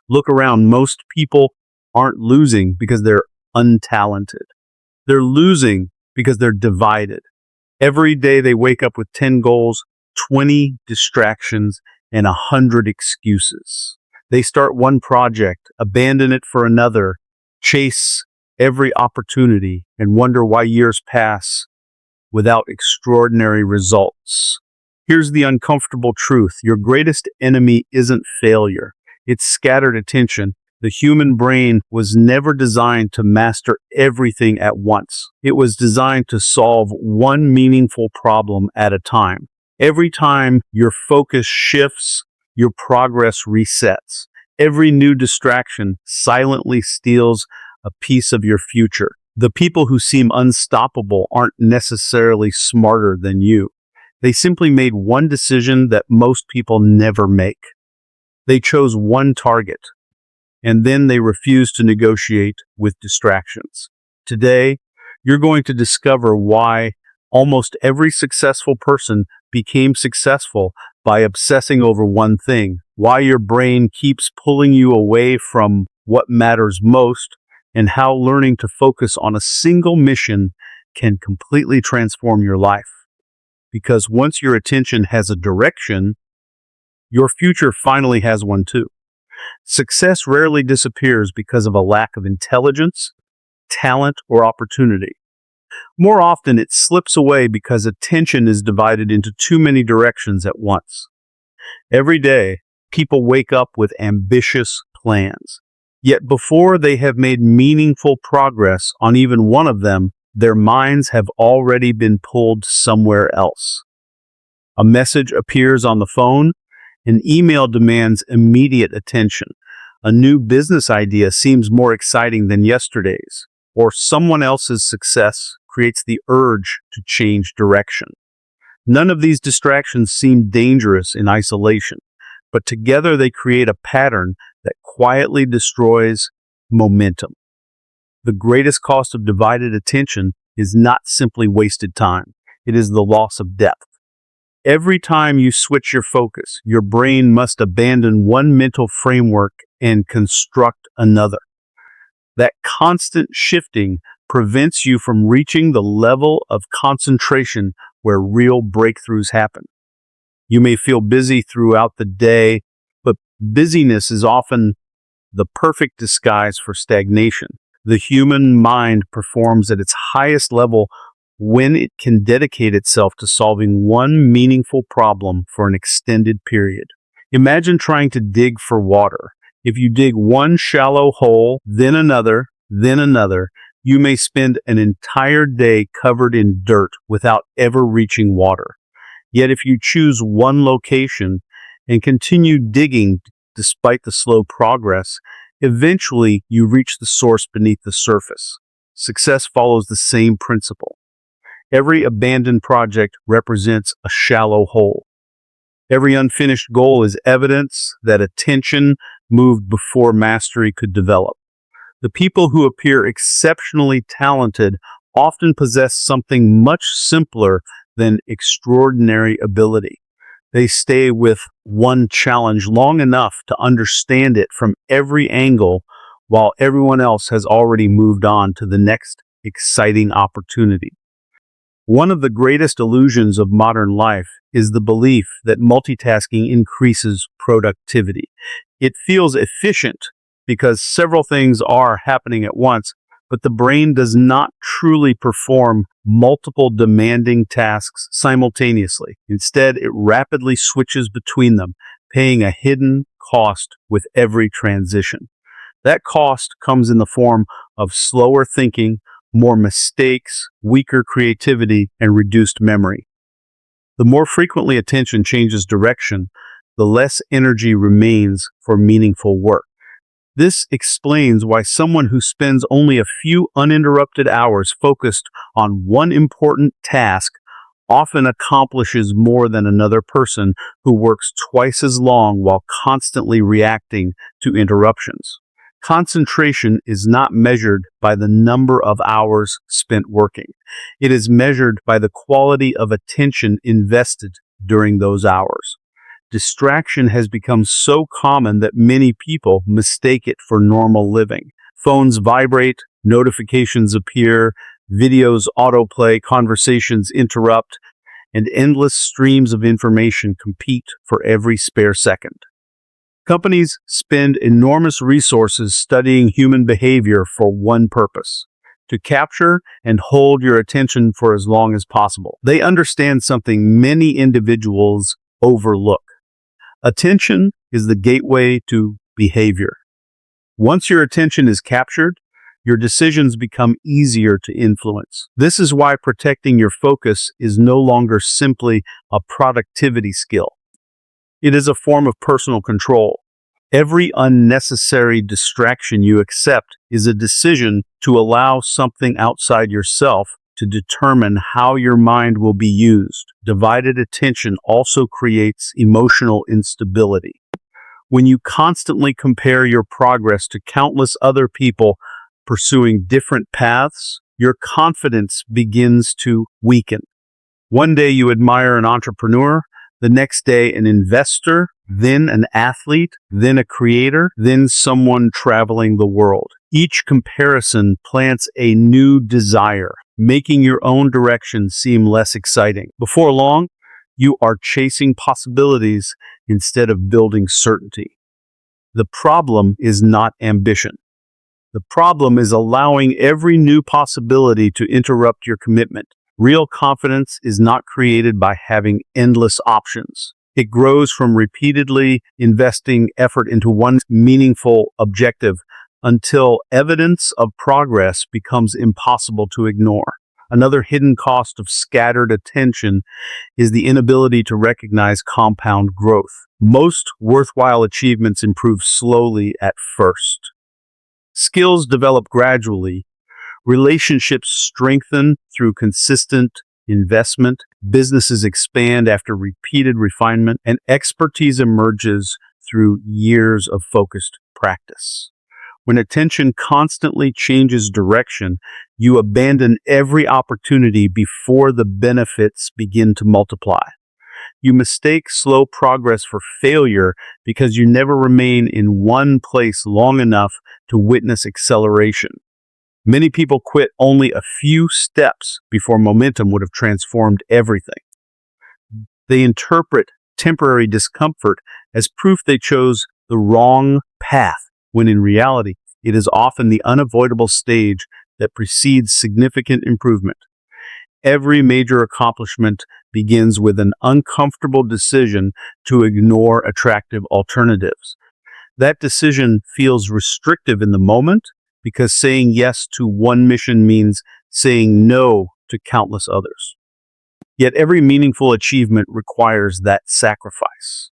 Look around. Most people aren't losing because they're untalented. They're losing because they're divided. Every day they wake up with 10 goals, 20 distractions, and 100 excuses. They start one project, abandon it for another, chase every opportunity, and wonder why years pass without extraordinary results. Here's the uncomfortable truth. Your greatest enemy isn't failure. It's scattered attention. The human brain was never designed to master everything at once. It was designed to solve one meaningful problem at a time. Every time your focus shifts, your progress resets. Every new distraction silently steals a piece of your future. The people who seem unstoppable aren't necessarily smarter than you. They simply made one decision that most people never make. They chose one target, and then they refused to negotiate with distractions. Today, you're going to discover why almost every successful person became successful by obsessing over one thing, why your brain keeps pulling you away from what matters most, and how learning to focus on a single mission can completely transform your life. Because once your attention has a direction, your future finally has one too. Success rarely disappears because of a lack of intelligence, talent, or opportunity. More often, it slips away because attention is divided into too many directions at once. Every day, people wake up with ambitious plans. Yet before they have made meaningful progress on even one of them, their minds have already been pulled somewhere else. A message appears on the phone, an email demands immediate attention, a new business idea seems more exciting than yesterday's, or someone else's success creates the urge to change direction. None of these distractions seem dangerous in isolation, but together they create a pattern that quietly destroys momentum. The greatest cost of divided attention is not simply wasted time, it is the loss of depth. Every time you switch your focus, your brain must abandon one mental framework and construct another. That constant shifting prevents you from reaching the level of concentration where real breakthroughs happen. You may feel busy throughout the day, but busyness is often the perfect disguise for stagnation. The human mind performs at its highest level when it can dedicate itself to solving one meaningful problem for an extended period. Imagine trying to dig for water. If you dig one shallow hole, then another, you may spend an entire day covered in dirt without ever reaching water. Yet if you choose one location and continue digging despite the slow progress, eventually you reach the source beneath the surface. Success follows the same principle. Every abandoned project represents a shallow hole. Every unfinished goal is evidence that attention moved before mastery could develop. The people who appear exceptionally talented often possess something much simpler than extraordinary ability. They stay with one challenge long enough to understand it from every angle, while everyone else has already moved on to the next exciting opportunity. One of the greatest illusions of modern life is the belief that multitasking increases productivity. It feels efficient because several things are happening at once, but the brain does not truly perform multiple demanding tasks simultaneously. Instead, it rapidly switches between them, paying a hidden cost with every transition. That cost comes in the form of slower thinking, more mistakes, weaker creativity, and reduced memory. The more frequently attention changes direction, the less energy remains for meaningful work. This explains why someone who spends only a few uninterrupted hours focused on one important task often accomplishes more than another person who works twice as long while constantly reacting to interruptions. Concentration is not measured by the number of hours spent working. It is measured by the quality of attention invested during those hours. Distraction has become so common that many people mistake it for normal living. Phones vibrate, notifications appear, videos autoplay, conversations interrupt, and endless streams of information compete for every spare second. Companies spend enormous resources studying human behavior for one purpose: to capture and hold your attention for as long as possible. They understand something many individuals overlook. Attention is the gateway to behavior. Once your attention is captured, your decisions become easier to influence. This is why protecting your focus is no longer simply a productivity skill. It is a form of personal control. Every unnecessary distraction you accept is a decision to allow something outside yourself to determine how your mind will be used. Divided attention also creates emotional instability. When you constantly compare your progress to countless other people pursuing different paths, your confidence begins to weaken. One day you admire an entrepreneur, the next day an investor, then an athlete, then a creator, then someone traveling the world. Each comparison plants a new desire, making your own direction seem less exciting. Before long, you are chasing possibilities instead of building certainty. The problem is not ambition. The problem is allowing every new possibility to interrupt your commitment. Real confidence is not created by having endless options. It grows from repeatedly investing effort into one meaningful objective until evidence of progress becomes impossible to ignore. Another hidden cost of scattered attention is the inability to recognize compound growth. Most worthwhile achievements improve slowly at first. Skills develop gradually. Relationships strengthen through consistent investment. Businesses expand after repeated refinement, and expertise emerges through years of focused practice. When attention constantly changes direction, you abandon every opportunity before the benefits begin to multiply. You mistake slow progress for failure because you never remain in one place long enough to witness acceleration. Many people quit only a few steps before momentum would have transformed everything. They interpret temporary discomfort as proof they chose the wrong path, when in reality, it is often the unavoidable stage that precedes significant improvement. Every major accomplishment begins with an uncomfortable decision to ignore attractive alternatives. That decision feels restrictive in the moment because saying yes to one mission means saying no to countless others. Yet every meaningful achievement requires that sacrifice.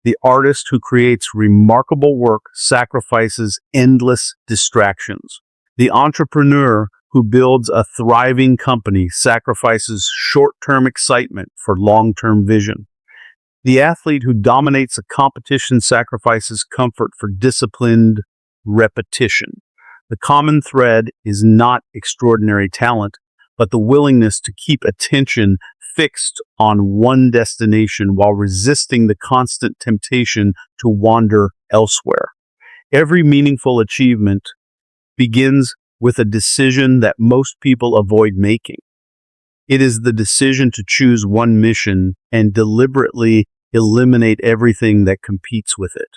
The artist who creates remarkable work sacrifices endless distractions. The entrepreneur who builds a thriving company sacrifices short-term excitement for long-term vision. The athlete who dominates a competition sacrifices comfort for disciplined repetition. The common thread is not extraordinary talent, but the willingness to keep attention fixed on one destination while resisting the constant temptation to wander elsewhere. Every meaningful achievement begins with a decision that most people avoid making. It is the decision to choose one mission and deliberately eliminate everything that competes with it.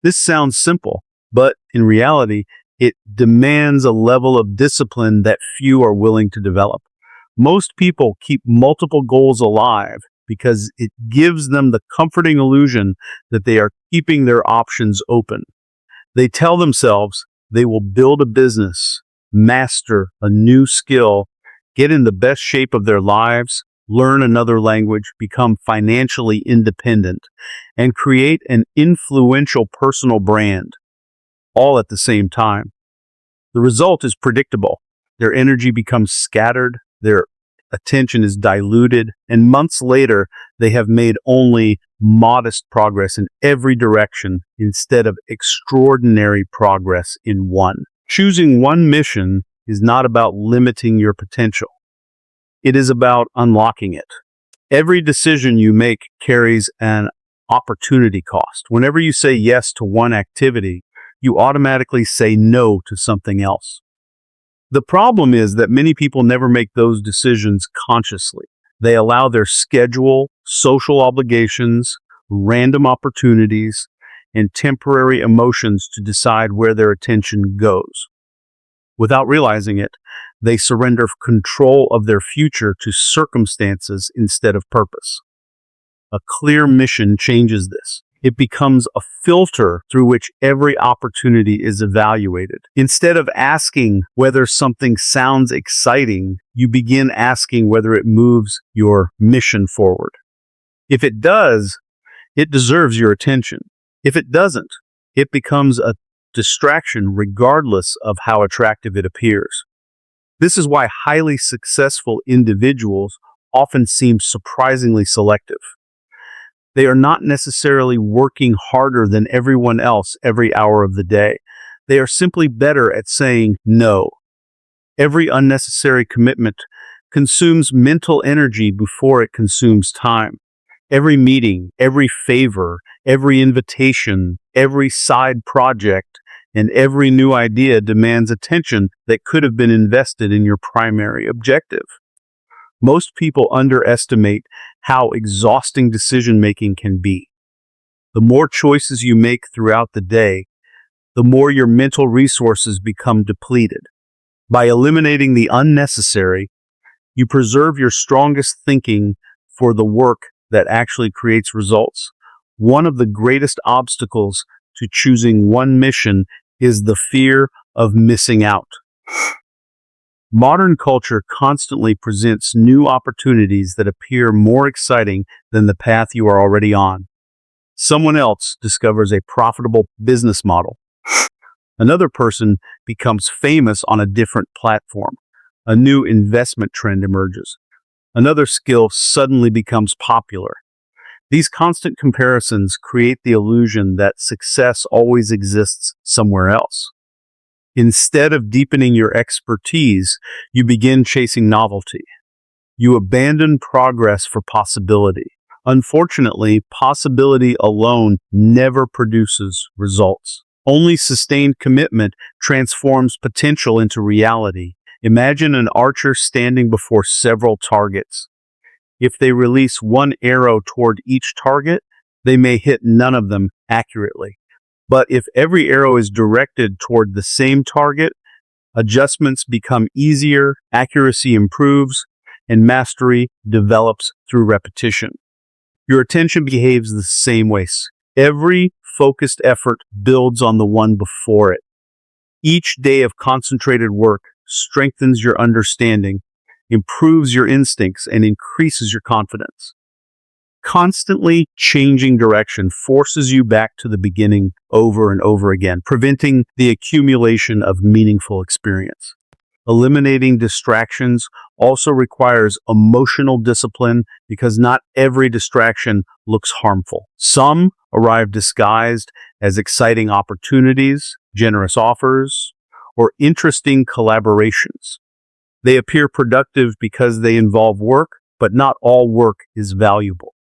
This sounds simple, but in reality, it demands a level of discipline that few are willing to develop. Most people keep multiple goals alive because it gives them the comforting illusion that they are keeping their options open. They tell themselves they will build a business, master a new skill, get in the best shape of their lives, learn another language, become financially independent, and create an influential personal brand, all at the same time. The result is predictable. Their energy becomes scattered, their attention is diluted, and months later, they have made only modest progress in every direction instead of extraordinary progress in one. Choosing one mission is not about limiting your potential. It is about unlocking it. Every decision you make carries an opportunity cost. Whenever you say yes to one activity, you automatically say no to something else. The problem is that many people never make those decisions consciously. They allow their schedule, social obligations, random opportunities, and temporary emotions to decide where their attention goes. Without realizing it, they surrender control of their future to circumstances instead of purpose. A clear mission changes this. It becomes a filter through which every opportunity is evaluated. Instead of asking whether something sounds exciting, you begin asking whether it moves your mission forward. If it does, it deserves your attention. If it doesn't, it becomes a distraction regardless of how attractive it appears. This is why highly successful individuals often seem surprisingly selective. They are not necessarily working harder than everyone else every hour of the day. They are simply better at saying no. Every unnecessary commitment consumes mental energy before it consumes time. Every meeting, every favor, every invitation, every side project, and every new idea demands attention that could have been invested in your primary objective. Most people underestimate how exhausting decision-making can be. The more choices you make throughout the day, the more your mental resources become depleted. By eliminating the unnecessary, you preserve your strongest thinking for the work that actually creates results. One of the greatest obstacles to choosing one mission is the fear of missing out. Modern culture constantly presents new opportunities that appear more exciting than the path you are already on. Someone else discovers a profitable business model. Another person becomes famous on a different platform. A new investment trend emerges. Another skill suddenly becomes popular. These constant comparisons create the illusion that success always exists somewhere else. Instead of deepening your expertise, you begin chasing novelty. You abandon progress for possibility. Unfortunately, possibility alone never produces results. Only sustained commitment transforms potential into reality. Imagine an archer standing before several targets. If they release one arrow toward each target, they may hit none of them accurately. But if every arrow is directed toward the same target, adjustments become easier, accuracy improves, and mastery develops through repetition. Your attention behaves the same way. Every focused effort builds on the one before it. Each day of concentrated work strengthens your understanding, improves your instincts, and increases your confidence. Constantly changing direction forces you back to the beginning over and over again, preventing the accumulation of meaningful experience. Eliminating distractions also requires emotional discipline because not every distraction looks harmful. Some arrive disguised as exciting opportunities, generous offers, or interesting collaborations. They appear productive because they involve work, but not all work is valuable.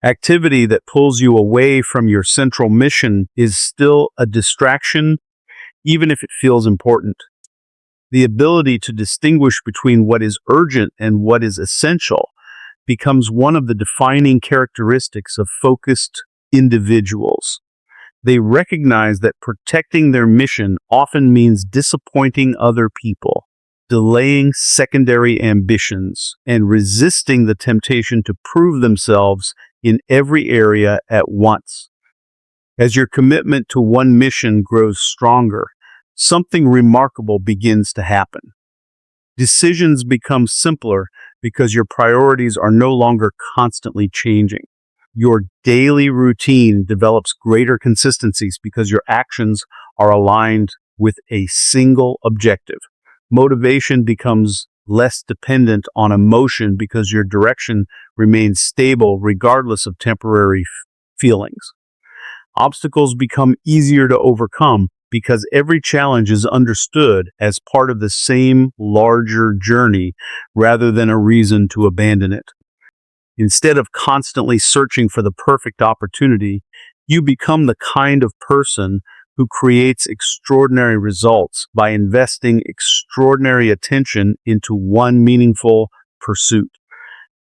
Activity that pulls you away from your central mission is still a distraction, even if it feels important. The ability to distinguish between what is urgent and what is essential becomes one of the defining characteristics of focused individuals. They recognize that protecting their mission often means disappointing other people, delaying secondary ambitions, and resisting the temptation to prove themselves in every area at once. As your commitment to one mission grows stronger, something remarkable begins to happen. Decisions become simpler because your priorities are no longer constantly changing. Your daily routine develops greater consistencies because your actions are aligned with a single objective. Motivation becomes less dependent on emotion because your direction remains stable regardless of temporary feelings. Obstacles become easier to overcome because every challenge is understood as part of the same larger journey rather than a reason to abandon it. Instead of constantly searching for the perfect opportunity, you become the kind of person who creates extraordinary results by investing extraordinary attention into one meaningful pursuit.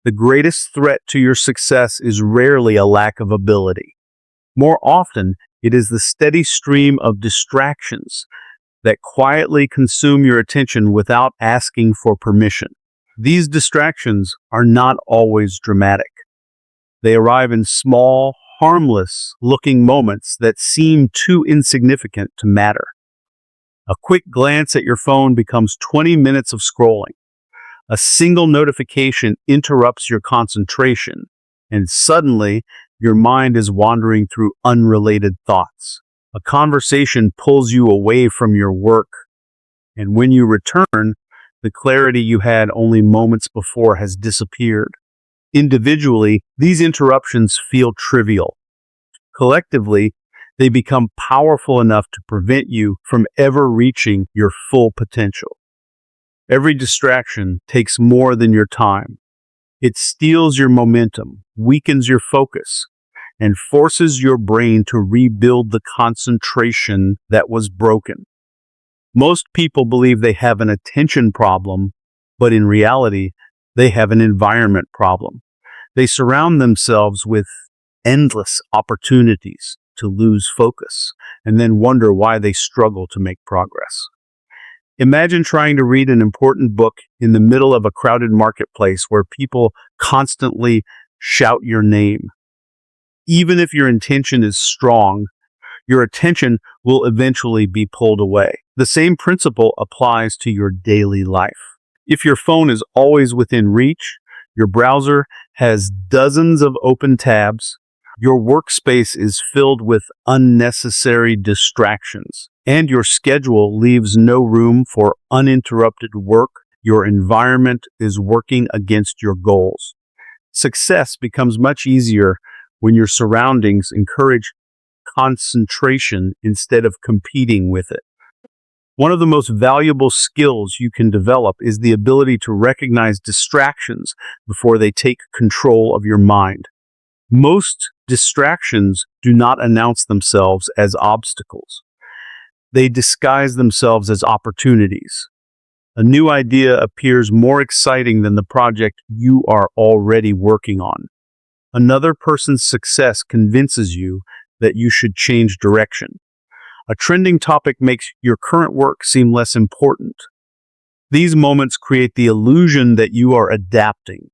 The greatest threat to your success is rarely a lack of ability. More often, it is the steady stream of distractions that quietly consume your attention without asking for permission. These distractions are not always dramatic. They arrive in small, harmless-looking moments that seem too insignificant to matter. A quick glance at your phone becomes 20 minutes of scrolling. A single notification interrupts your concentration, and suddenly your mind is wandering through unrelated thoughts. A conversation pulls you away from your work, and when you return, the clarity you had only moments before has disappeared. Individually, these interruptions feel trivial. Collectively, they become powerful enough to prevent you from ever reaching your full potential. Every distraction takes more than your time. It steals your momentum, weakens your focus, and forces your brain to rebuild the concentration that was broken. Most people believe they have an attention problem, but in reality, they have an environment problem. They surround themselves with endless opportunities to lose focus and then wonder why they struggle to make progress. Imagine trying to read an important book in the middle of a crowded marketplace where people constantly shout your name. Even if your intention is strong, your attention will eventually be pulled away. The same principle applies to your daily life. If your phone is always within reach, your browser has dozens of open tabs, your workspace is filled with unnecessary distractions, and your schedule leaves no room for uninterrupted work, your environment is working against your goals. Success becomes much easier when your surroundings encourage concentration instead of competing with it. One of the most valuable skills you can develop is the ability to recognize distractions before they take control of your mind. Most distractions do not announce themselves as obstacles. They disguise themselves as opportunities. A new idea appears more exciting than the project you are already working on. Another person's success convinces you that you should change direction. A trending topic makes your current work seem less important. These moments create the illusion that you are adapting,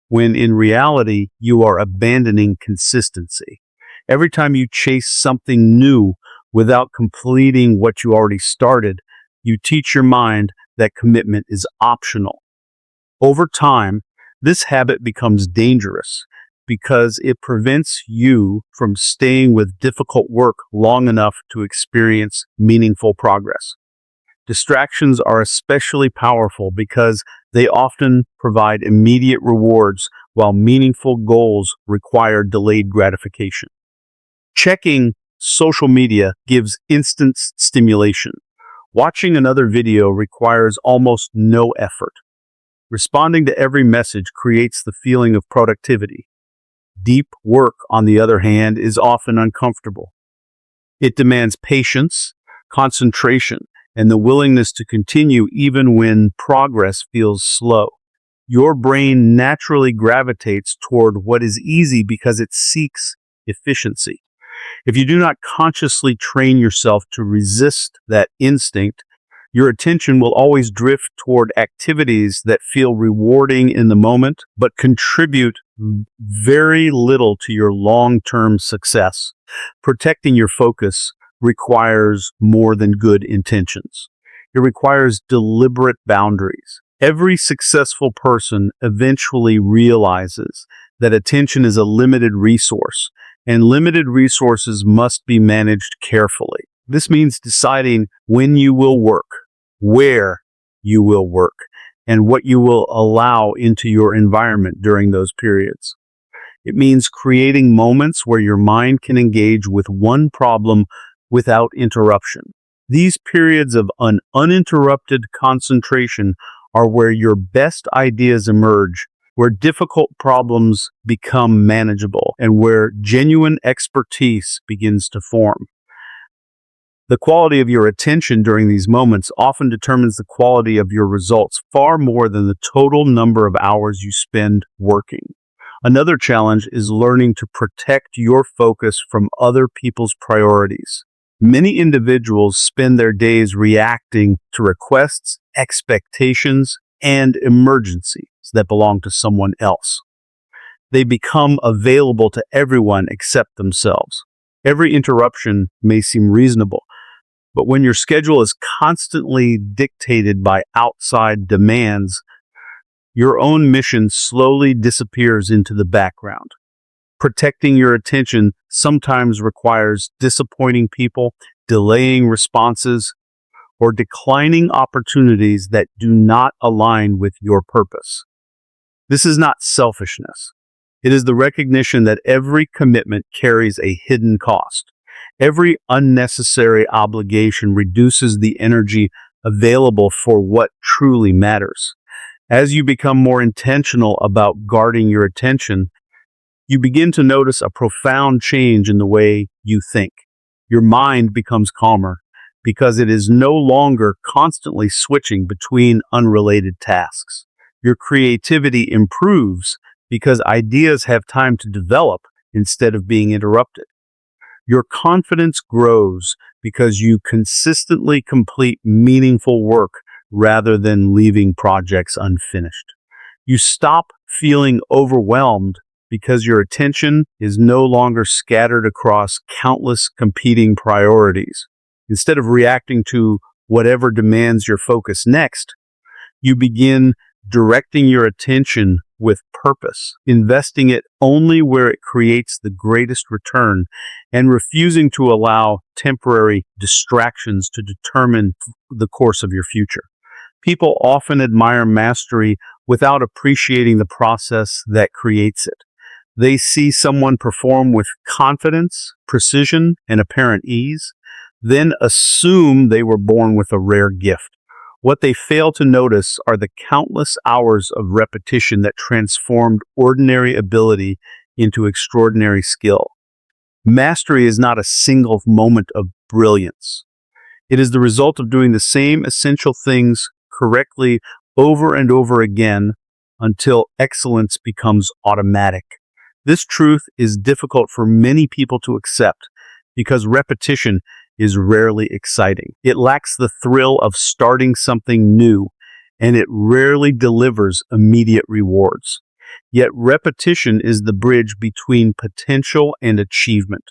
when in reality, you are abandoning consistency. Every time you chase something new without completing what you already started, you teach your mind that commitment is optional. Over time, this habit becomes dangerous because it prevents you from staying with difficult work long enough to experience meaningful progress. Distractions are especially powerful because they often provide immediate rewards while meaningful goals require delayed gratification. Checking social media gives instant stimulation. Watching another video requires almost no effort. Responding to every message creates the feeling of productivity. Deep work, on the other hand, is often uncomfortable. It demands patience, concentration, and the willingness to continue even when progress feels slow. Your brain naturally gravitates toward what is easy because it seeks efficiency. If you do not consciously train yourself to resist that instinct, your attention will always drift toward activities that feel rewarding in the moment, but contribute very little to your long-term success. Protecting your focus requires more than good intentions. It requires deliberate boundaries. Every successful person eventually realizes that attention is a limited resource, and limited resources must be managed carefully. This means deciding when you will work, where you will work, and what you will allow into your environment during those periods. It means creating moments where your mind can engage with one problem without interruption. These periods of uninterrupted concentration are where your best ideas emerge where difficult problems become manageable, and where genuine expertise begins to form. The quality of your attention during these moments often determines the quality of your results far more than the total number of hours you spend working. Another challenge is learning to protect your focus from other people's priorities. Many individuals spend their days reacting to requests, expectations, and emergencies that belong to someone else. They become available to everyone except themselves. Every interruption may seem reasonable, but when your schedule is constantly dictated by outside demands, your own mission slowly disappears into the background. Protecting your attention sometimes requires disappointing people, delaying responses, or declining opportunities that do not align with your purpose. This is not selfishness. It is the recognition that every commitment carries a hidden cost. Every unnecessary obligation reduces the energy available for what truly matters. As you become more intentional about guarding your attention, you begin to notice a profound change in the way you think. Your mind becomes calmer because it is no longer constantly switching between unrelated tasks. Your creativity improves because ideas have time to develop instead of being interrupted. Your confidence grows because you consistently complete meaningful work rather than leaving projects unfinished. You stop feeling overwhelmed because your attention is no longer scattered across countless competing priorities. Instead of reacting to whatever demands your focus next, you begin directing your attention with purpose, investing it only where it creates the greatest return, and refusing to allow temporary distractions to determine the course of your future. People often admire mastery without appreciating the process that creates it. They see someone perform with confidence, precision, and apparent ease, then assume they were born with a rare gift. What they fail to notice are the countless hours of repetition that transformed ordinary ability into extraordinary skill. Mastery is not a single moment of brilliance. It is the result of doing the same essential things correctly over and over again until excellence becomes automatic. This truth is difficult for many people to accept because repetition is rarely exciting. It lacks the thrill of starting something new, and it rarely delivers immediate rewards. Yet repetition is the bridge between potential and achievement.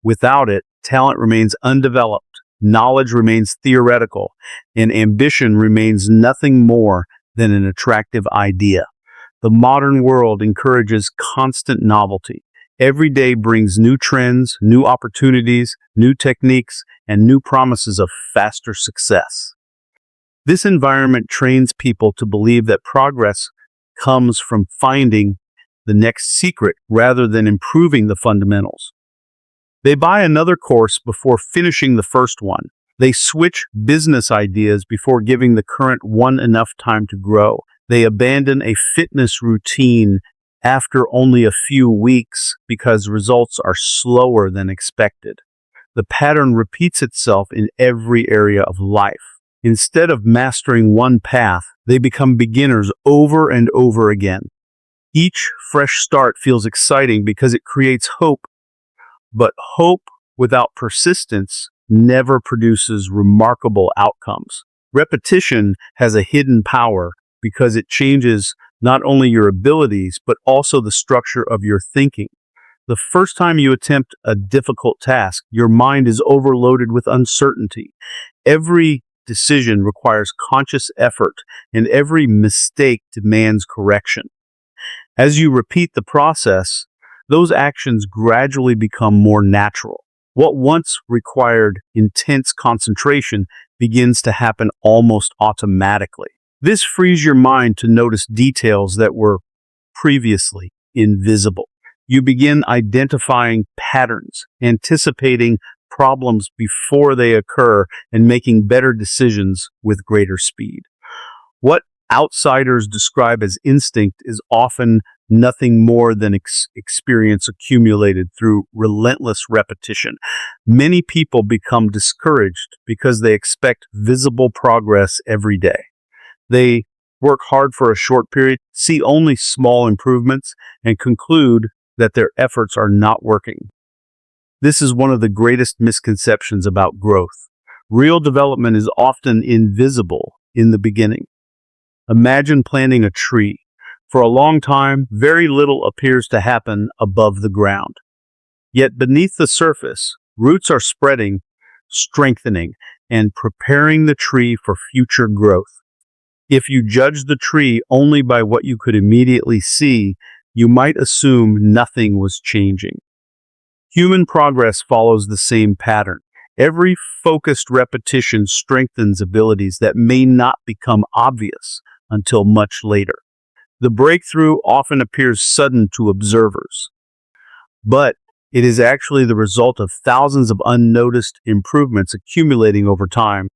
Without it, talent remains undeveloped, knowledge remains theoretical, and ambition remains nothing more than an attractive idea. The modern world encourages constant novelty. Every day brings new trends, new opportunities, new techniques, and new promises of faster success. This environment trains people to believe that progress comes from finding the next secret rather than improving the fundamentals. They buy another course before finishing the first one. They switch business ideas before giving the current one enough time to grow. They abandon a fitness routine after only a few weeks because results are slower than expected. The pattern repeats itself in every area of life. Instead of mastering one path, they become beginners over and over again. Each fresh start feels exciting because it creates hope, but hope without persistence never produces remarkable outcomes. Repetition has a hidden power because it changes not only your abilities, but also the structure of your thinking. The first time you attempt a difficult task, your mind is overloaded with uncertainty. Every decision requires conscious effort, and every mistake demands correction. As you repeat the process, those actions gradually become more natural. What once required intense concentration begins to happen almost automatically. This frees your mind to notice details that were previously invisible. You begin identifying patterns, anticipating problems before they occur, and making better decisions with greater speed. What outsiders describe as instinct is often nothing more than experience accumulated through relentless repetition. Many people become discouraged because they expect visible progress every day. They work hard for a short period, see only small improvements, and conclude that their efforts are not working. This is one of the greatest misconceptions about growth. Real development is often invisible in the beginning. Imagine planting a tree. For a long time, very little appears to happen above the ground. Yet beneath the surface, roots are spreading, strengthening, and preparing the tree for future growth. If you judge the tree only by what you could immediately see, you might assume nothing was changing. Human progress follows the same pattern. Every focused repetition strengthens abilities that may not become obvious until much later. The breakthrough often appears sudden to observers, but it is actually the result of thousands of unnoticed improvements accumulating over time.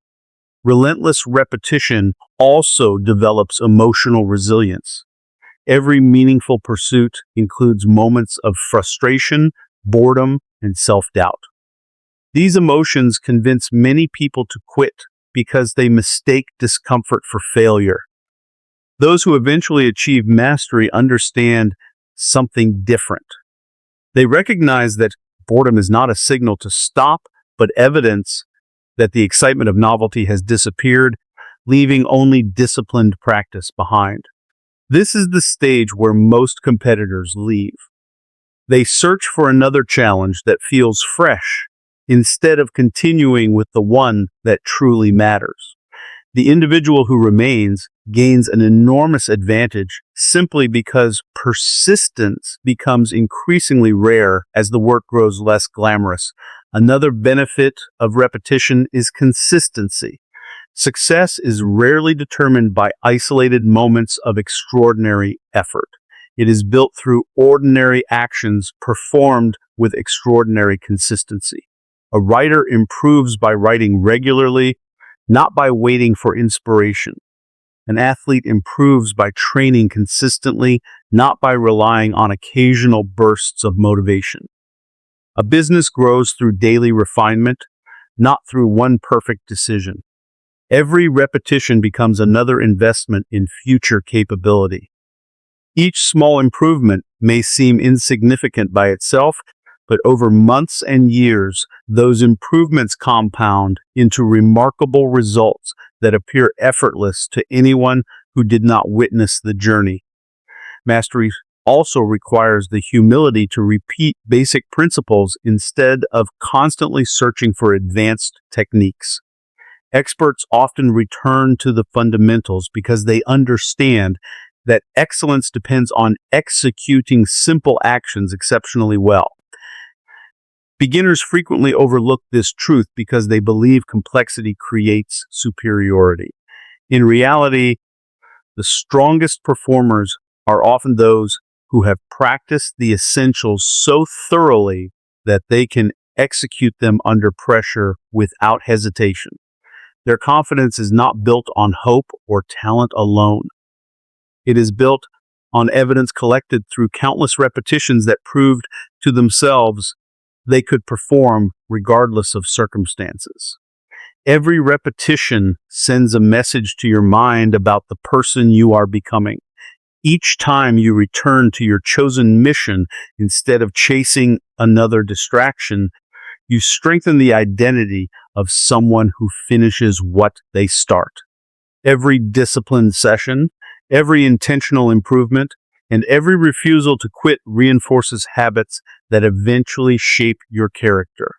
Relentless repetition also develops emotional resilience. Every meaningful pursuit includes moments of frustration, boredom, and self-doubt. These emotions convince many people to quit because they mistake discomfort for failure. Those who eventually achieve mastery understand something different. They recognize that boredom is not a signal to stop, but evidence that the excitement of novelty has disappeared, leaving only disciplined practice behind. This is the stage where most competitors leave. They search for another challenge that feels fresh, instead of continuing with the one that truly matters. The individual who remains gains an enormous advantage simply because persistence becomes increasingly rare as the work grows less glamorous. Another benefit of repetition is consistency. Success is rarely determined by isolated moments of extraordinary effort. It is built through ordinary actions performed with extraordinary consistency. A writer improves by writing regularly, not by waiting for inspiration. An athlete improves by training consistently, not by relying on occasional bursts of motivation. A business grows through daily refinement, not through one perfect decision. Every repetition becomes another investment in future capability. Each small improvement may seem insignificant by itself, but over months and years, those improvements compound into remarkable results that appear effortless to anyone who did not witness the journey. Mastery also requires the humility to repeat basic principles instead of constantly searching for advanced techniques. Experts often return to the fundamentals because they understand that excellence depends on executing simple actions exceptionally well. Beginners frequently overlook this truth because they believe complexity creates superiority. In reality, the strongest performers are often those who have practiced the essentials so thoroughly that they can execute them under pressure without hesitation. Their confidence is not built on hope or talent alone. It is built on evidence collected through countless repetitions that proved to themselves they could perform regardless of circumstances. Every repetition sends a message to your mind about the person you are becoming. Each time you return to your chosen mission instead of chasing another distraction, you strengthen the identity of someone who finishes what they start. Every disciplined session, every intentional improvement, and every refusal to quit reinforces habits that eventually shape your character.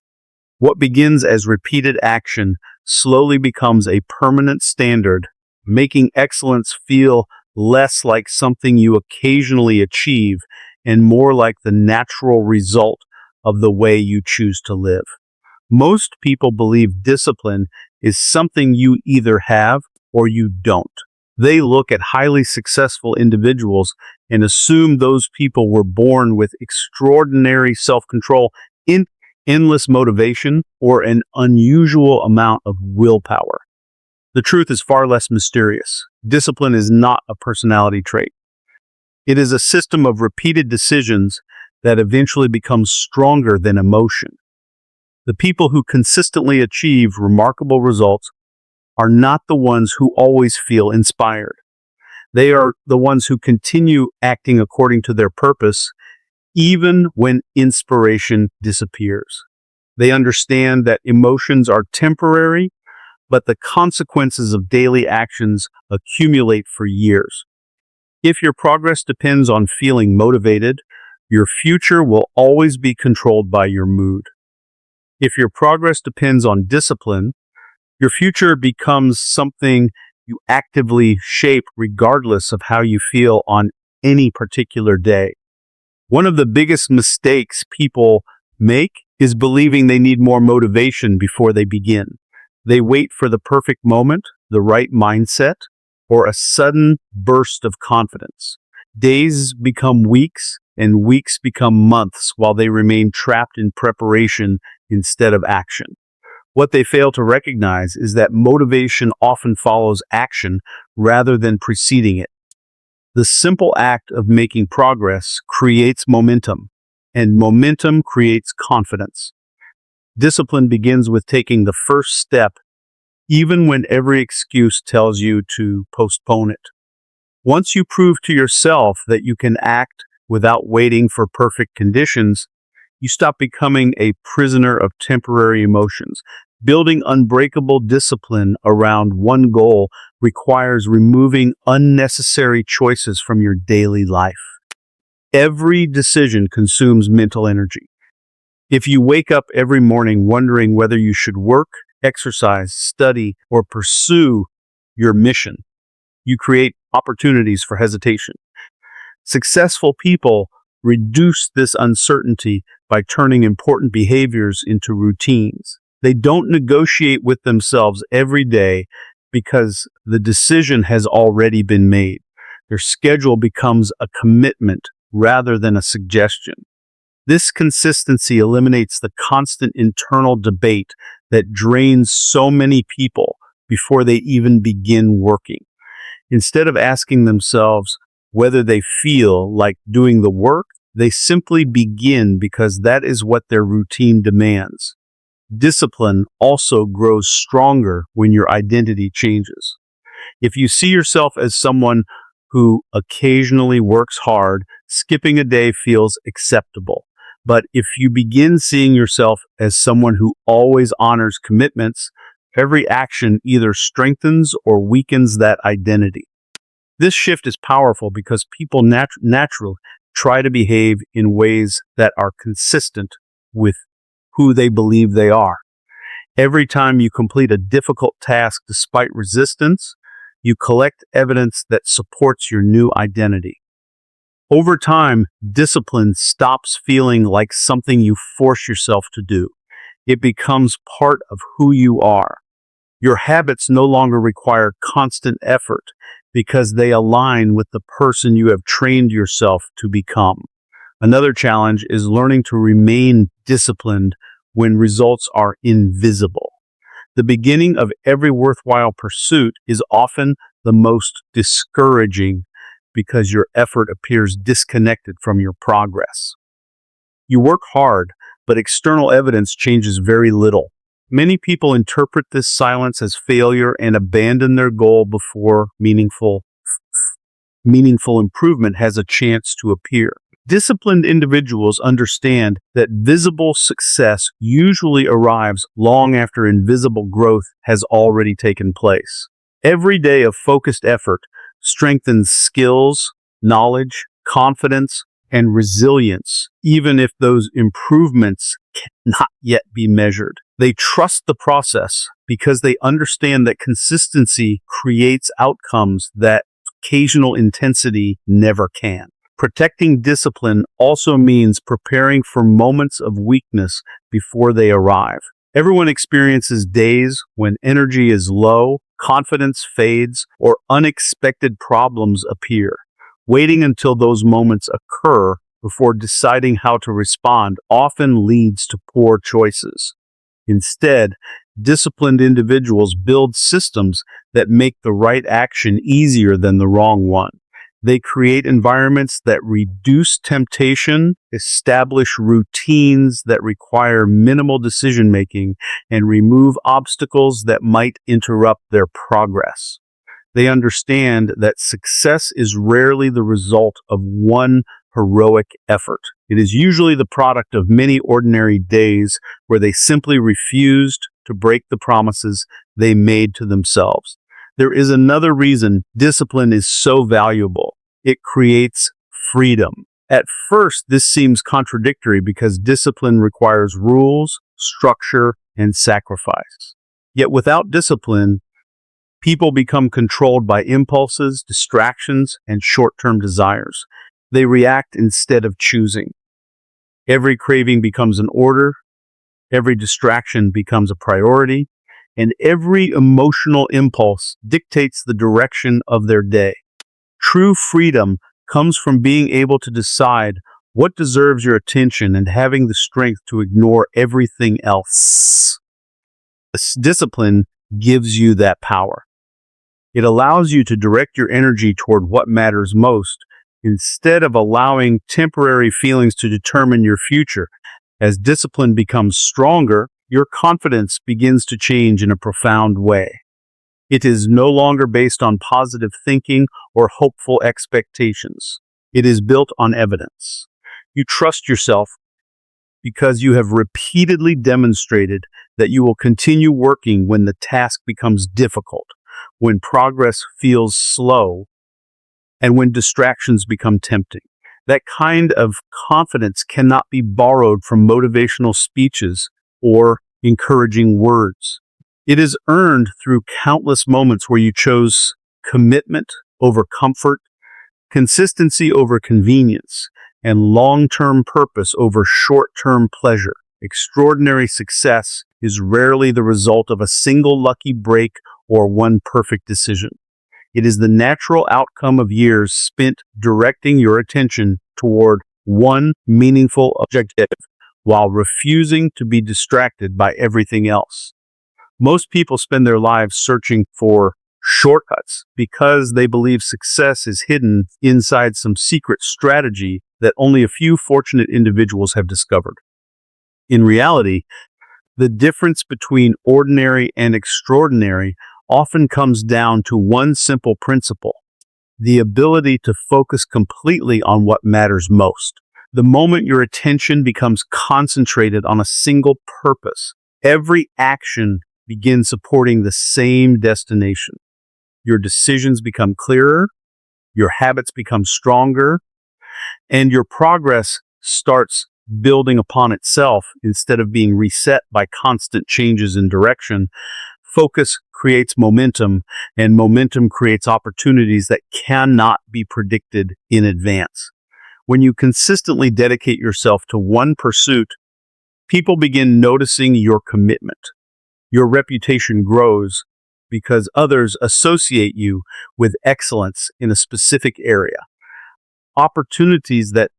What begins as repeated action slowly becomes a permanent standard, making excellence feel less like something you occasionally achieve and more like the natural result of the way you choose to live. Most people believe discipline is something you either have or you don't. They look at highly successful individuals and assume those people were born with extraordinary self-control, endless motivation, or an unusual amount of willpower. The truth is far less mysterious. Discipline is not a personality trait. It is a system of repeated decisions that eventually becomes stronger than emotion. The people who consistently achieve remarkable results are not the ones who always feel inspired. They are the ones who continue acting according to their purpose, even when inspiration disappears. They understand that emotions are temporary, but the consequences of daily actions accumulate for years. If your progress depends on feeling motivated, your future will always be controlled by your mood. If your progress depends on discipline, your future becomes something you actively shape regardless of how you feel on any particular day. One of the biggest mistakes people make is believing they need more motivation before they begin. They wait for the perfect moment, the right mindset, or a sudden burst of confidence. Days become weeks, and weeks become months while they remain trapped in preparation instead of action. What they fail to recognize is that motivation often follows action rather than preceding it. The simple act of making progress creates momentum, and momentum creates confidence. Discipline begins with taking the first step, even when every excuse tells you to postpone it. Once you prove to yourself that you can act without waiting for perfect conditions, you stop becoming a prisoner of temporary emotions. Building unbreakable discipline around one goal requires removing unnecessary choices from your daily life. Every decision consumes mental energy. If you wake up every morning wondering whether you should work, exercise, study, or pursue your mission, you create opportunities for hesitation. Successful people reduce this uncertainty by turning important behaviors into routines. They don't negotiate with themselves every day because the decision has already been made. Their schedule becomes a commitment rather than a suggestion. This consistency eliminates the constant internal debate that drains so many people before they even begin working. Instead of asking themselves whether they feel like doing the work, they simply begin because that is what their routine demands. Discipline also grows stronger when your identity changes. If you see yourself as someone who occasionally works hard, skipping a day feels acceptable. But if you begin seeing yourself as someone who always honors commitments, every action either strengthens or weakens that identity. This shift is powerful because people naturally try to behave in ways that are consistent with who they believe they are. Every time you complete a difficult task despite resistance, you collect evidence that supports your new identity. Over time, discipline stops feeling like something you force yourself to do. It becomes part of who you are. Your habits no longer require constant effort because they align with the person you have trained yourself to become. Another challenge is learning to remain disciplined when results are invisible. The beginning of every worthwhile pursuit is often the most discouraging because your effort appears disconnected from your progress. You work hard, but external evidence changes very little. Many people interpret this silence as failure and abandon their goal before meaningful improvement has a chance to appear. Disciplined individuals understand that visible success usually arrives long after invisible growth has already taken place. Every day of focused effort strengthens skills, knowledge, confidence, and resilience, even if those improvements cannot yet be measured. They trust the process because they understand that consistency creates outcomes that occasional intensity never can. Protecting discipline also means preparing for moments of weakness before they arrive. Everyone experiences days when energy is low, confidence fades, or unexpected problems appear. Waiting until those moments occur before deciding how to respond often leads to poor choices. Instead, Disciplined individuals build systems that make the right action easier than the wrong one. They create environments that reduce temptation, establish routines that require minimal decision making, and remove obstacles that might interrupt their progress. They understand that success is rarely the result of one heroic effort. It is usually the product of many ordinary days where they simply refused to break the promises they made to themselves. There is another reason discipline is so valuable. It creates freedom. At first, this seems contradictory because discipline requires rules, structure, and sacrifice. Yet without discipline, people become controlled by impulses, distractions, and short-term desires. They react instead of choosing. Every craving becomes an order, every distraction becomes a priority, and every emotional impulse dictates the direction of their day. True freedom comes from being able to decide what deserves your attention and having the strength to ignore everything else. This discipline gives you that power. It allows you to direct your energy toward what matters most, instead of allowing temporary feelings to determine your future. As discipline becomes stronger, your confidence begins to change in a profound way. It is no longer based on positive thinking or hopeful expectations. It is built on evidence. You trust yourself because you have repeatedly demonstrated that you will continue working when the task becomes difficult, when progress feels slow, and when distractions become tempting. That kind of confidence cannot be borrowed from motivational speeches or encouraging words. It is earned through countless moments where you chose commitment over comfort, consistency over convenience, and long-term purpose over short-term pleasure. Extraordinary success is rarely the result of a single lucky break or one perfect decision. It is the natural outcome of years spent directing your attention toward one meaningful objective while refusing to be distracted by everything else. Most people spend their lives searching for shortcuts because they believe success is hidden inside some secret strategy that only a few fortunate individuals have discovered. In reality, the difference between ordinary and extraordinary often comes down to one simple principle: the ability to focus completely on what matters most. The moment your attention becomes concentrated on a single purpose, every action begins supporting the same destination. Your decisions become clearer, your habits become stronger, and your progress starts building upon itself instead of being reset by constant changes in direction. Focus creates momentum, and momentum creates opportunities that cannot be predicted in advance. When you consistently dedicate yourself to one pursuit, people begin noticing your commitment. Your reputation grows because others associate you with excellence in a specific area. Opportunities that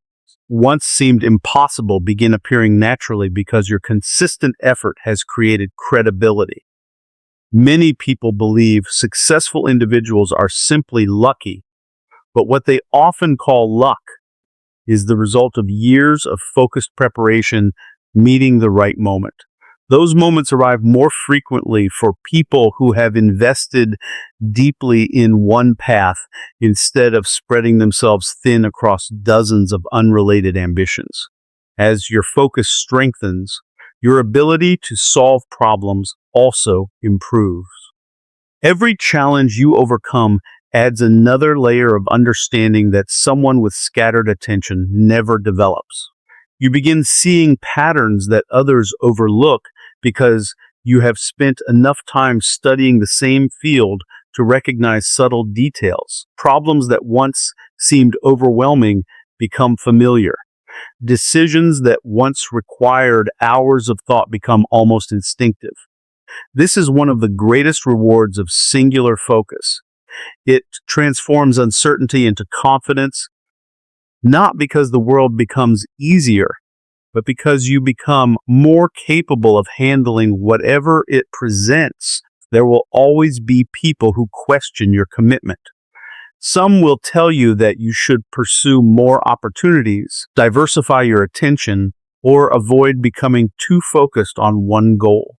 once seemed impossible begin appearing naturally because your consistent effort has created credibility. Many people believe successful individuals are simply lucky, but what they often call luck is the result of years of focused preparation meeting the right moment. Those moments arrive more frequently for people who have invested deeply in one path instead of spreading themselves thin across dozens of unrelated ambitions. As your focus strengthens, your ability to solve problems also improves. Every challenge you overcome adds another layer of understanding that someone with scattered attention never develops. You begin seeing patterns that others overlook because you have spent enough time studying the same field to recognize subtle details. Problems that once seemed overwhelming become familiar. Decisions that once required hours of thought become almost instinctive. This is one of the greatest rewards of singular focus. It transforms uncertainty into confidence, not because the world becomes easier, but because you become more capable of handling whatever it presents. There will always be people who question your commitment. Some will tell you that you should pursue more opportunities, diversify your attention, or avoid becoming too focused on one goal.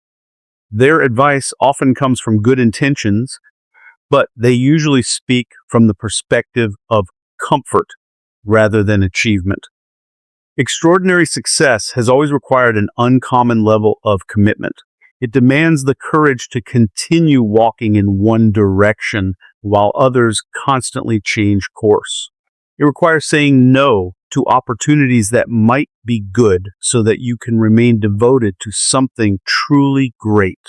Their advice often comes from good intentions, but they usually speak from the perspective of comfort rather than achievement. Extraordinary success has always required an uncommon level of commitment. It demands the courage to continue walking in one direction while others constantly change course. It requires saying no to opportunities that might be good so that you can remain devoted to something truly great.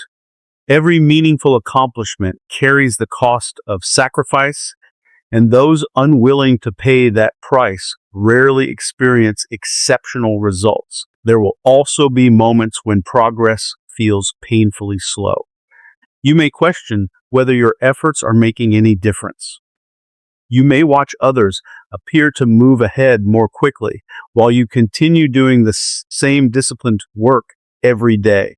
Every meaningful accomplishment carries the cost of sacrifice, and those unwilling to pay that price rarely experience exceptional results. There will also be moments when progress feels painfully slow. You may question whether your efforts are making any difference. You may watch others appear to move ahead more quickly while you continue doing the same disciplined work every day.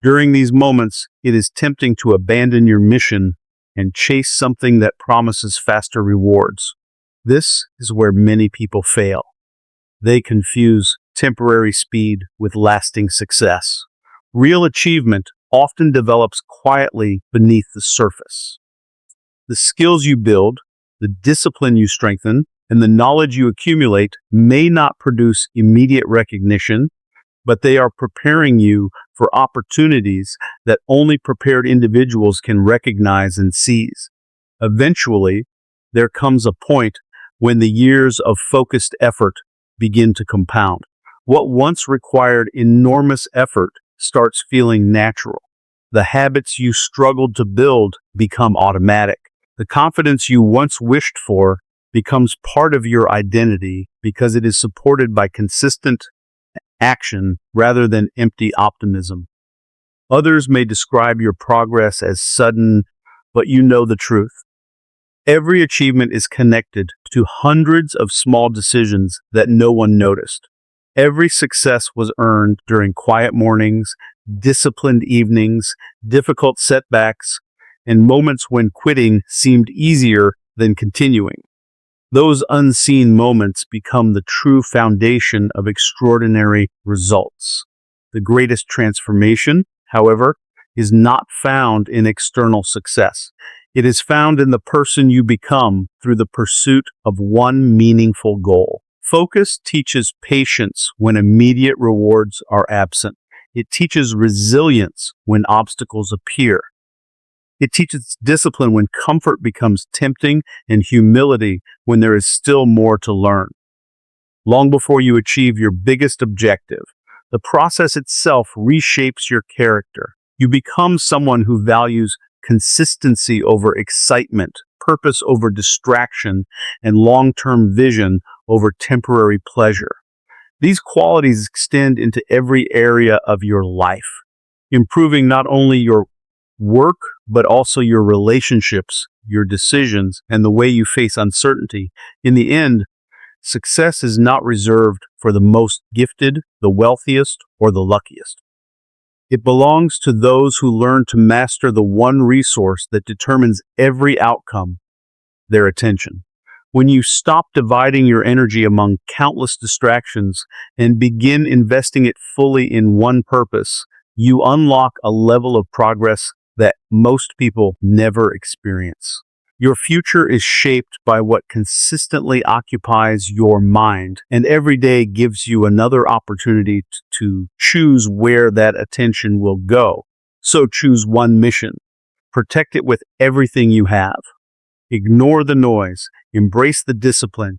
During these moments, it is tempting to abandon your mission and chase something that promises faster rewards. This is where many people fail. They confuse temporary speed with lasting success. Real achievement often develops quietly beneath the surface. The skills you build, the discipline you strengthen, and the knowledge you accumulate may not produce immediate recognition, but they are preparing you for opportunities that only prepared individuals can recognize and seize. Eventually, there comes a point when the years of focused effort begin to compound. What once required enormous effort starts feeling natural. The habits you struggled to build become automatic. The confidence you once wished for becomes part of your identity because it is supported by consistent action rather than empty optimism. Others may describe your progress as sudden, but you know the truth. Every achievement is connected to hundreds of small decisions that no one noticed. Every success was earned during quiet mornings, disciplined evenings, difficult setbacks, and moments when quitting seemed easier than continuing. Those unseen moments become the true foundation of extraordinary results. The greatest transformation, however, is not found in external success. It is found in the person you become through the pursuit of one meaningful goal. Focus teaches patience when immediate rewards are absent. It teaches resilience when obstacles appear. It teaches discipline when comfort becomes tempting and humility when there is still more to learn. Long before you achieve your biggest objective, the process itself reshapes your character. You become someone who values consistency over excitement, purpose over distraction, and long-term vision over temporary pleasure. These qualities extend into every area of your life, improving not only your work, but also your relationships, your decisions, and the way you face uncertainty. In the end, success is not reserved for the most gifted, the wealthiest, or the luckiest. It belongs to those who learn to master the one resource that determines every outcome, their attention. When you stop dividing your energy among countless distractions and begin investing it fully in one purpose, you unlock a level of progress that most people never experience. Your future is shaped by what consistently occupies your mind, and every day gives you another opportunity to choose where that attention will go. So choose one mission. Protect it with everything you have. Ignore the noise, embrace the discipline,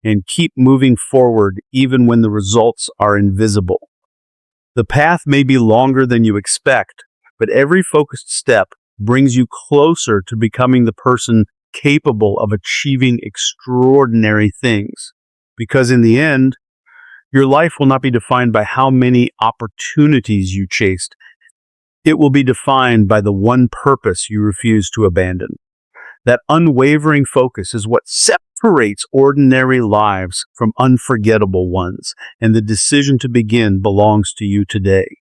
and keep moving forward even when the results are invisible. The path may be longer than you expect, but every focused step brings you closer to becoming the person capable of achieving extraordinary things. Because in the end, your life will not be defined by how many opportunities you chased. It will be defined by the one purpose you refuse to abandon. That unwavering focus is what separates ordinary lives from unforgettable ones, and the decision to begin belongs to you today.